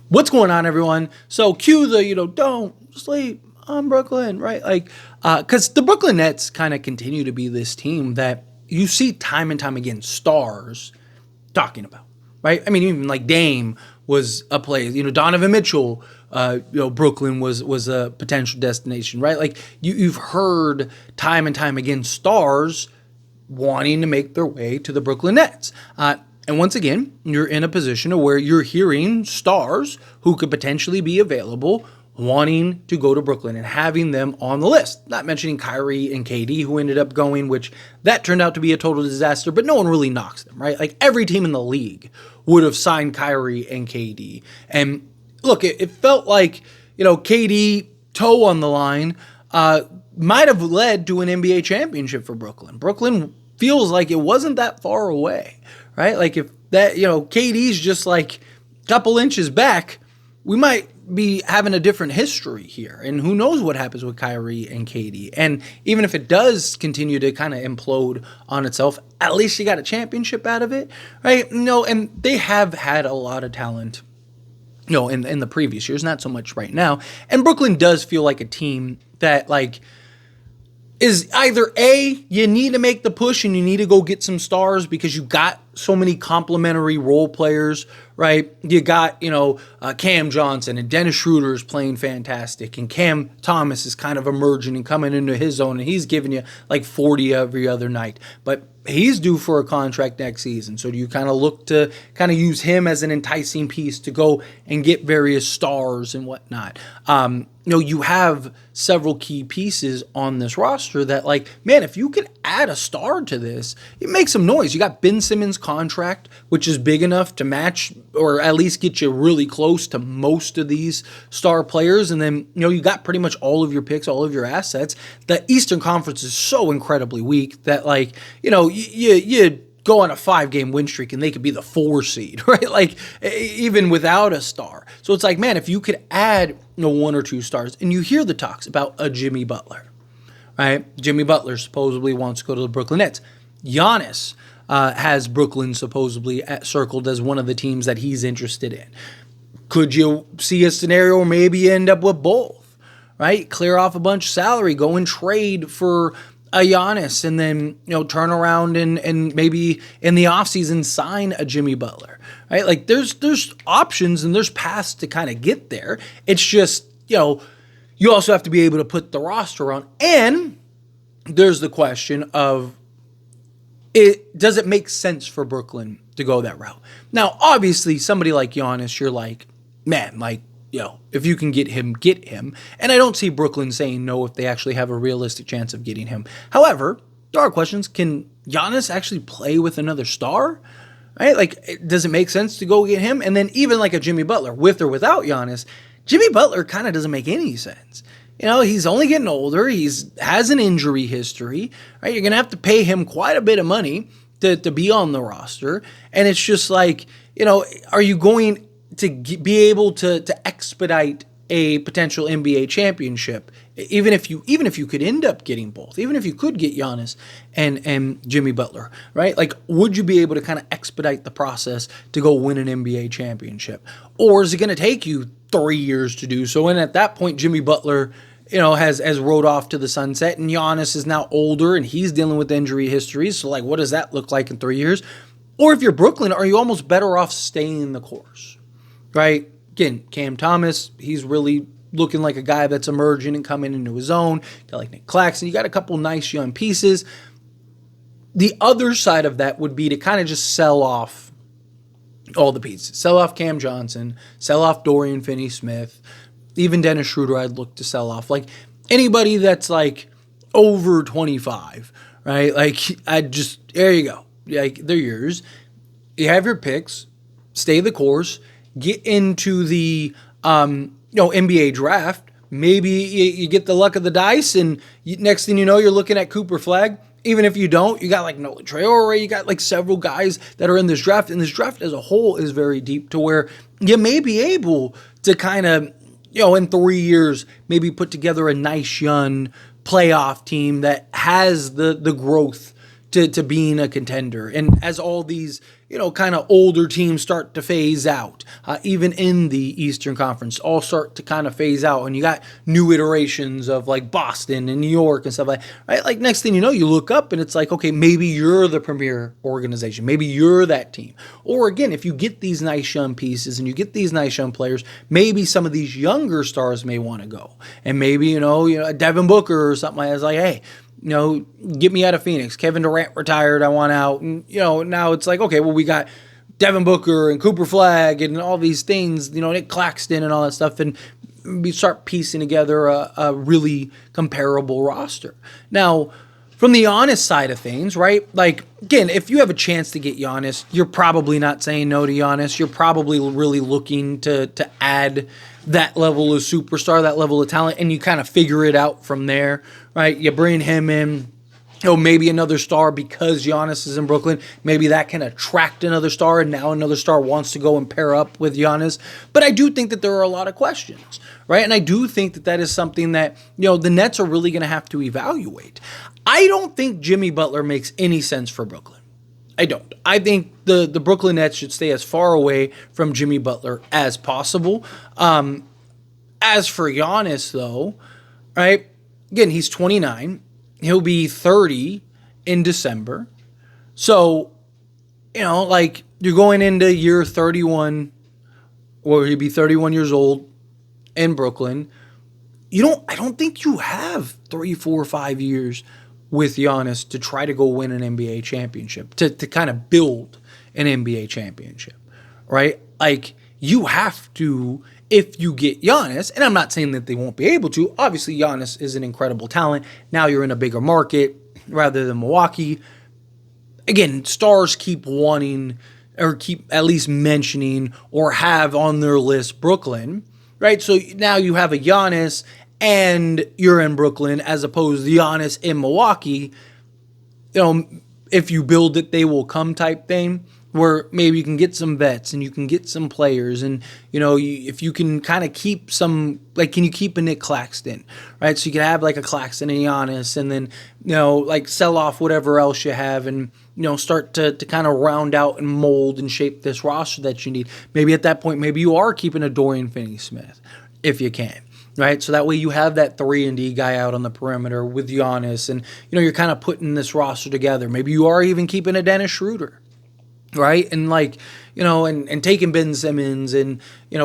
What's going on, everyone? So cue the, don't sleep on Brooklyn, right? Like, because the Brooklyn Nets kind of continue to be this team that you see time and time again stars talking about, right? I mean, even like Dame was a place, Donovan Mitchell, Brooklyn was a potential destination, right? Like you've heard time and time again stars wanting to make their way to the Brooklyn Nets. And once again, you're in a position where you're hearing stars who could potentially be available wanting to go to Brooklyn and having them on the list. Not mentioning Kyrie and KD who ended up going, which that turned out to be a total disaster, but no one really knocks them, right? Like every team in the league would have signed Kyrie and KD. And look, it felt like, KD toe on the line might have led to an NBA championship for Brooklyn. Brooklyn feels like it wasn't that far away, right? Like if that, KD's just like a couple inches back, we might be having a different history here. And who knows what happens with Kyrie and KD. And even if it does continue to kind of implode on itself, at least you got a championship out of it, right? And they have had a lot of talent, in the previous years, not so much right now. And Brooklyn does feel like a team that is either A, you need to make the push and you need to go get some stars because you got so many complementary role players, right? You got, Cam Johnson and Dennis Schroeder is playing fantastic, and Cam Thomas is kind of emerging and coming into his own, and he's giving you like 40 every other night. But he's due for a contract next season. So do you kind of look to kind of use him as an enticing piece to go and get various stars and whatnot? You have several key pieces on this roster that, man, if you could add a star to this, it makes some noise. You got Ben Simmons' contract, which is big enough to match or at least get you really close to most of these star players. And then, you got pretty much all of your picks, all of your assets. The Eastern Conference is so incredibly weak that, you go on a 5-game win streak and they could be the 4 seed, right? Like even without a star. So it's like, man, if you could add 1 or 2 stars, and you hear the talks about a Jimmy Butler, right? Jimmy Butler supposedly wants to go to the Brooklyn Nets. Giannis has Brooklyn supposedly circled as one of the teams that he's interested in. Could you see a scenario where maybe you end up with both, right? Clear off a bunch of salary, go and trade for a Giannis, and then, turn around and maybe in the offseason sign a Jimmy Butler, right? Like there's options and there's paths to kind of get there. It's just, you also have to be able to put the roster on. And there's the question of, does it make sense for Brooklyn to go that route? Now, obviously, somebody like Giannis, you're like, man, if you can get him, get him. And I don't see Brooklyn saying no if they actually have a realistic chance of getting him. However, there are questions. Can Giannis actually play with another star? Right? Like, does it make sense to go get him? And then even like a Jimmy Butler, with or without Giannis, Jimmy Butler kind of doesn't make any sense. He's only getting older. Has an injury history, right? You're going to have to pay him quite a bit of money to be on the roster. And it's just like, are you going to be able to expedite a potential NBA championship, even if you could end up getting both, even if you could get Giannis and Jimmy Butler, right? Like, would you be able to kind of expedite the process to go win an NBA championship? Or is it going to take you 3 years to do so? And at that point, Jimmy Butler, has rode off to the sunset, and Giannis is now older and he's dealing with injury histories. So what does that look like in 3 years? Or if you're Brooklyn, are you almost better off staying the course, right? Again, Cam Thomas, he's really looking like a guy that's emerging and coming into his own. Got like Nick Claxton. You got a couple nice young pieces. The other side of that would be to kind of just sell off all the pieces. Sell off Cam Johnson. Sell off Dorian Finney-Smith. Even Dennis Schroeder I'd look to sell off. Like anybody that's over 25, right? There you go. They're yours. You have your picks. Stay the course. Get into the NBA draft. Maybe you get the luck of the dice, and next thing you know, you're looking at Cooper Flag. Even if you don't, you got Nola Traore, you got several guys that are in this draft, and this draft as a whole is very deep to where you may be able to kind of, in 3 years, maybe put together a nice young playoff team that has the growth to being a contender. And as all these, kind of older teams start to phase out, even in the Eastern Conference, all start to kind of phase out. And you got new iterations of like Boston and New York and stuff like that, right? Like next thing you know, you look up and it's like, okay, maybe you're the premier organization. Maybe you're that team. Or again, if you get these nice young pieces and you get these nice young players, maybe some of these younger stars may want to go. And maybe, Devin Booker or something like that is like, hey, get me out of Phoenix. Kevin Durant retired. I want out. And, now it's like, okay, well, we got Devin Booker and Cooper Flagg and all these things, Nick Claxton and all that stuff. And we start piecing together a really comparable roster. Now, from the Giannis side of things, right? Like, again, if you have a chance to get Giannis, you're probably not saying no to Giannis. You're probably really looking to add that level of superstar, that level of talent, and you kind of figure it out from there, right? You bring him in, maybe another star because Giannis is in Brooklyn. Maybe that can attract another star, and now another star wants to go and pair up with Giannis. But I do think that there are a lot of questions, right? And I do think that is something that, the Nets are really going to have to evaluate. I don't think Jimmy Butler makes any sense for Brooklyn. I don't. I think the Brooklyn Nets should stay as far away from Jimmy Butler as possible. As for Giannis, though, right, again, he's 29. He'll be 30 in December. So, you're going into year 31, or he'll be 31 years old in Brooklyn. I don't think you have 3, 4, 5 years with Giannis to try to go win an NBA championship, to kind of build an NBA championship, right? Like, you have to, if you get Giannis, and I'm not saying that they won't be able to. Obviously, Giannis is an incredible talent. Now you're in a bigger market rather than Milwaukee. Again, stars keep wanting, or keep at least mentioning, or have on their list Brooklyn, right? So now you have a Giannis and you're in Brooklyn, as opposed to Giannis in Milwaukee. If you build it, they will come type thing, where maybe you can get some vets and you can get some players, and if you can kind of keep some, like, can you keep a Nick Claxton, right? So you can have like a Claxton and Giannis, and then like sell off whatever else you have, and start to kind of round out and mold and shape this roster that you need. Maybe at that point, maybe you are keeping a Dorian Finney-Smith if you can. Right, so that way you have that 3-and-D guy out on the perimeter with Giannis, and you're kind of putting this roster together. Maybe you are even keeping a Dennis Schroeder, right? And like, and taking Ben Simmons and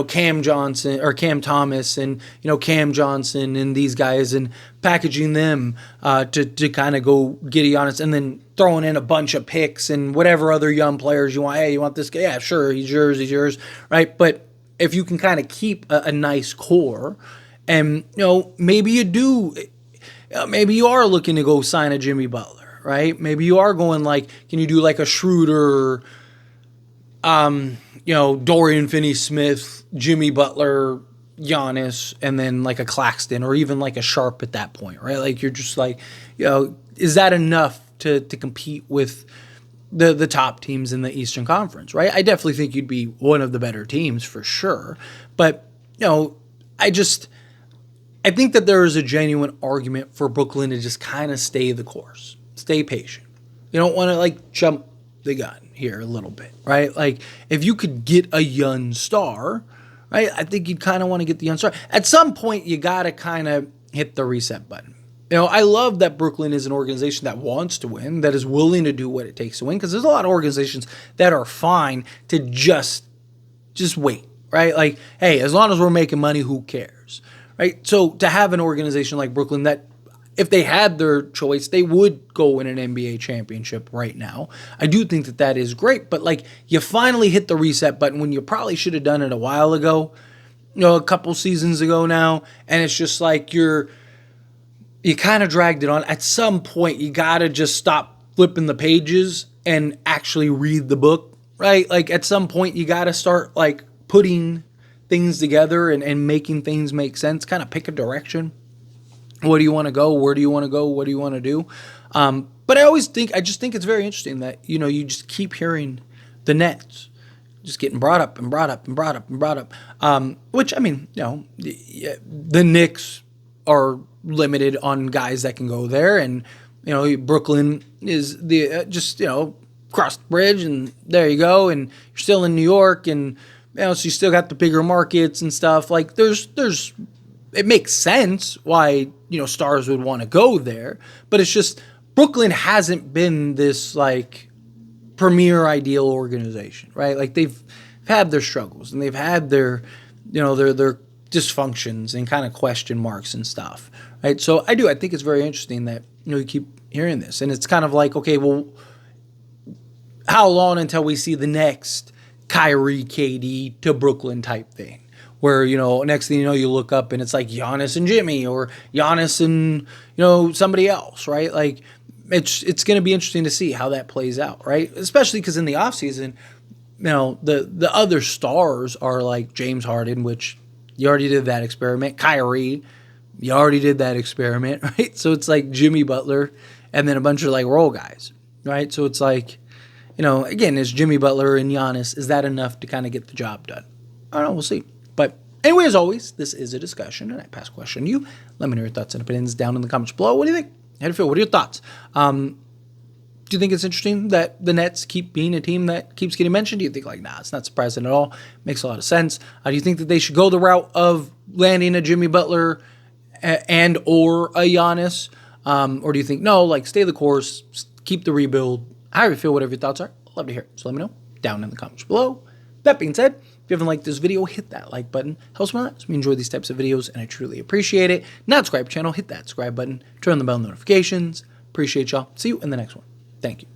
Cam Johnson or Cam Thomas and Cam Johnson and these guys, and packaging them to kind of go get Giannis, and then throwing in a bunch of picks and whatever other young players you want. Hey, you want this guy? Yeah, sure, he's yours, right? But if you can kind of keep a nice core. And, maybe you do, maybe you are looking to go sign a Jimmy Butler, right? Maybe you are going like, can you do like a Schroeder, Dorian Finney-Smith, Jimmy Butler, Giannis, and then like a Claxton, or even like a Sharp at that point, right? Like, you're just like, is that enough to compete with the top teams in the Eastern Conference, right? I definitely think you'd be one of the better teams for sure. But, I think that there is a genuine argument for Brooklyn to just kind of stay the course, stay patient. You don't want to like jump the gun here a little bit, right? Like, if you could get a young star, right, I think you'd kind of want to get the young star. At some point, you got to kind of hit the reset button. I love that Brooklyn is an organization that wants to win, that is willing to do what it takes to win, because there's a lot of organizations that are fine to just wait, right? Like, hey, as long as we're making money, who cares? Right? So to have an organization like Brooklyn that, if they had their choice, they would go win an NBA championship right now. I do think that is great, but like, you finally hit the reset button when you probably should have done it a while ago, a couple seasons ago now, and it's just like you kind of dragged it on. At some point, you got to just stop flipping the pages and actually read the book, right? Like, at some point, you got to start like putting things together and making things make sense, kind of pick a direction. What do you want to go? Where do you want to go? What do you want to do? But I just think it's very interesting that, you just keep hearing the Nets just getting brought up and brought up and brought up and brought up. Which, I mean, the Knicks are limited on guys that can go there, and Brooklyn is the just cross the bridge and there you go, and you're still in New York, and so you still got the bigger markets and stuff. Like there's it makes sense why stars would want to go there, but it's just Brooklyn hasn't been this like premier ideal organization, right? Like they've had their struggles and they've had their their dysfunctions and kind of question marks and stuff, right? So I think it's very interesting that you keep hearing this, and it's kind of like, okay, well, how long until we see the next Kyrie KD to Brooklyn type thing, where next thing you look up and it's like Giannis and Jimmy, or Giannis and somebody else, right? Like it's going to be interesting to see how that plays out, right? Especially because in the offseason, the other stars are like James Harden, which you already did that experiment. Kyrie, you already did that experiment, right? So it's like Jimmy Butler and then a bunch of like role guys, right? So it's like, again, is Jimmy Butler and Giannis, is that enough to kind of get the job done? I don't know, we'll see. But anyway, as always, this is a discussion, and I pass a question to you. Let me know your thoughts and opinions down in the comments below. What do you think? How do you feel? What are your thoughts? Do you think it's interesting that the Nets keep being a team that keeps getting mentioned? Do you think like, nah, it's not surprising at all? Makes a lot of sense. Do you think that they should go the route of landing a Jimmy Butler and or a Giannis? Or do you think, no, like stay the course, keep the rebuild? How do you feel? Whatever your thoughts are, I'd love to hear it. So let me know down in the comments below. That being said, if you haven't liked this video, hit that like button. Helps me a lot. So we enjoy these types of videos, and I truly appreciate it. Not subscribe to the channel, hit that subscribe button. Turn on the bell notifications. Appreciate y'all. See you in the next one. Thank you.